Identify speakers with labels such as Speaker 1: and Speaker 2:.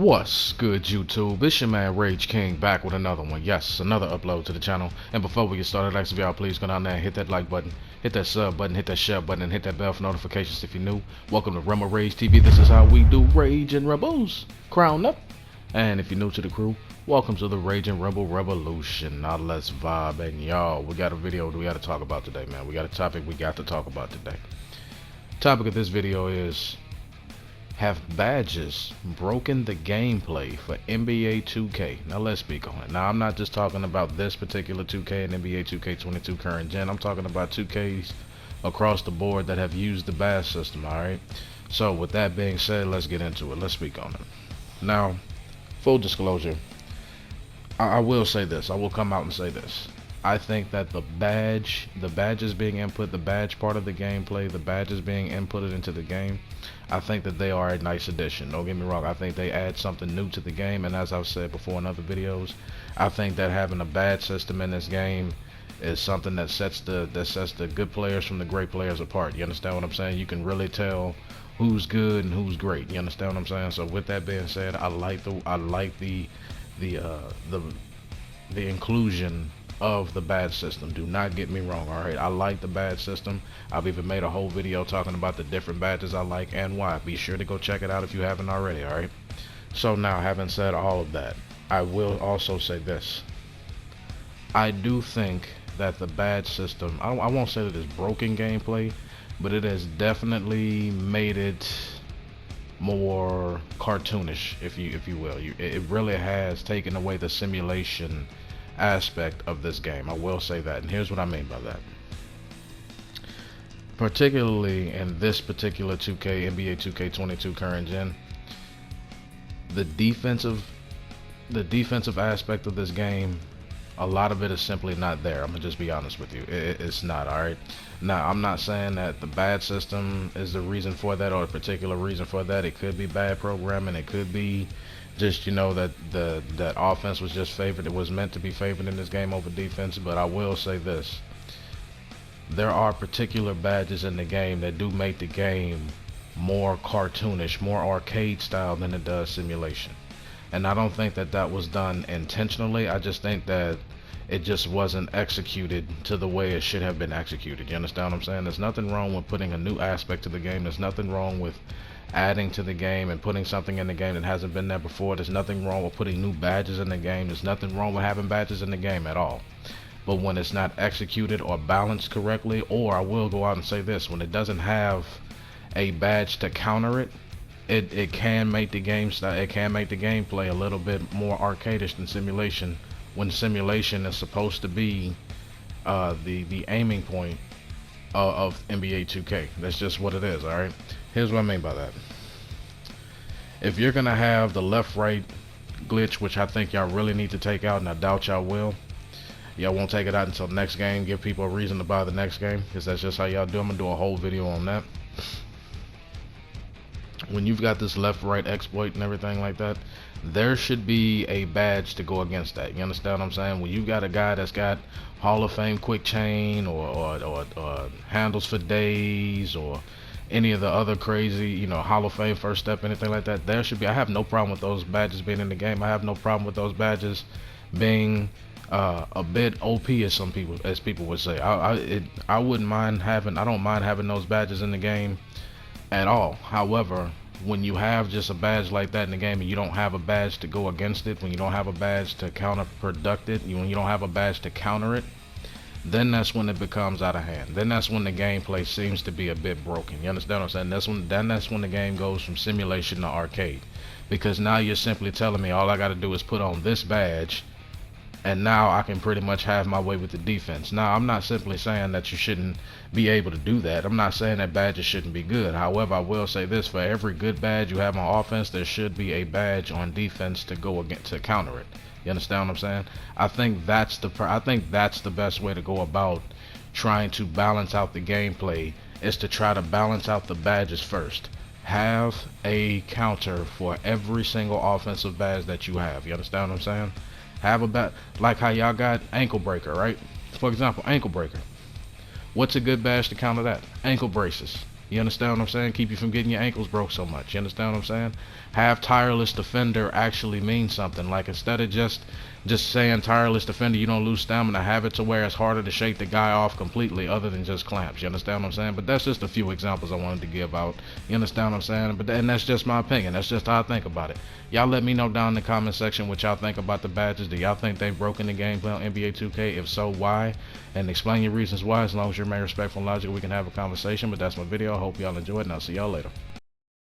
Speaker 1: What's good, YouTube? It's your man Rage King back with another one. Yes, another upload to the channel. And before we get started, like, if y'all please go down there and hit that like button, hit that sub button, hit that share button, and hit that bell for notifications if you're new. Welcome to Rebel Rage TV. This is how we do Rage and Rebels. Crown up. And if you're new to the crew, welcome to the Rage and Rebel Revolution. Now let's vibe. And y'all, we got a video we got to talk about today, man. We got a topic we got to talk about today. Topic of this video is: have badges broken the gameplay for NBA 2K? Now let's speak on it. Now I'm not just talking about this particular 2K and NBA 2K22 current gen. I'm talking about 2Ks across the board that have used the badge system, alright? So with that being said, let's get into it. Let's speak on it. Now, full disclosure, I will say this. I will come out and say this. I think that the badges being input, the badge part of the gameplay, the badges being inputted into the game, I think that they are a nice addition. Don't get me wrong. I think they add something new to the game, and as I've said before in other videos, I think that having a badge system in this game is something that sets the good players from the great players apart. You understand what I'm saying? You can really tell who's good and who's great. You understand what I'm saying? So with that being said, I like the inclusion of the badge system. Do not get me wrong, alright? I like the badge system. I've even made a whole video talking about the different badges I like and why. Be sure to go check it out if you haven't already, alright? So now, having said all of that, I will also say this. I do think that the badge system, I won't say that it's broken gameplay, but it has definitely made it more cartoonish, if you will. It really has taken away the simulation aspect of this game. I will say that, and here's what I mean by that. Particularly in this particular 2K, NBA 2K22 current gen, the defensive aspect of this game, a lot of it is simply not there. I'm gonna just be honest with you. It's not, alright? Now, I'm not saying that the badge system is the reason for that, or a particular reason for that. It could be bad programming. It could be just, you know, that that offense was just favored. It was meant to be favored in this game over defense. But I will say this: there are particular badges in the game that do make the game more cartoonish, more arcade style than it does simulation. And I don't think that that was done intentionally. I just think that it just wasn't executed to the way it should have been executed. You understand what I'm saying? There's nothing wrong with putting a new aspect to the game. There's nothing wrong with adding to the game and putting something in the game that hasn't been there before. There's nothing wrong with putting new badges in the game. There's nothing wrong with having badges in the game at all. But when it's not executed or balanced correctly, or I will go out and say this, when it doesn't have a badge to counter it, it can make the game style, it can make the gameplay a little bit more arcadish than simulation, when simulation is supposed to be the aiming point of NBA 2K. That's just what it is, alright? Here's what I mean by that. If you're gonna have the left-right glitch, which I think y'all really need to take out, and I doubt y'all will, y'all won't take it out until next game, give people a reason to buy the next game, because that's just how y'all do. I'm gonna do a whole video on that. When you've got this left-right exploit and everything like that, there should be a badge to go against that. You understand what I'm saying? When you got a guy that's got Hall of Fame quick chain or handles for days, or any of the other crazy, you know, Hall of Fame first step, anything like that, there should be. I have no problem with those badges being in the game. I have no problem with those badges being a bit OP, as people would say. I wouldn't mind having. I don't mind having those badges in the game at all. However, when you have just a badge like that in the game and you don't have a badge to go against it, when you don't have a badge to counterproduct it, when you don't have a badge to counter it, then that's when it becomes out of hand. Then that's when the gameplay seems to be a bit broken. You understand what I'm saying? That's when the game goes from simulation to arcade. Because now you're simply telling me all I got to do is put on this badge, and now I can pretty much have my way with the defense. Now, I'm not simply saying that you shouldn't be able to do that. I'm not saying that badges shouldn't be good. However, I will say this: for every good badge you have on offense, there should be a badge on defense to go against, to counter it. You understand what I'm saying? I think that's the best way to go about trying to balance out the gameplay, is to try to balance out the badges first. Have a counter for every single offensive badge that you have. You understand what I'm saying? Have a badge, like how y'all got ankle breaker, right? For example, ankle breaker. What's a good badge to counter that? Ankle braces. You understand what I'm saying? Keep you from getting your ankles broke so much. You understand what I'm saying? Have tireless defender actually mean something. Like, instead of just saying tireless defender, you don't lose stamina, have it to where it's harder to shake the guy off completely other than just clamps. You understand what I'm saying? But that's just a few examples I wanted to give out. You understand what I'm saying? But and that's just my opinion. That's just how I think about it. Y'all let me know down in the comment section what y'all think about the badges. Do y'all think they've broken the gameplay on NBA 2K? If so, why? And explain your reasons why. As long as you remain respectful and logical, we can have a conversation. But that's my video. I hope y'all enjoyed, and I'll see y'all later.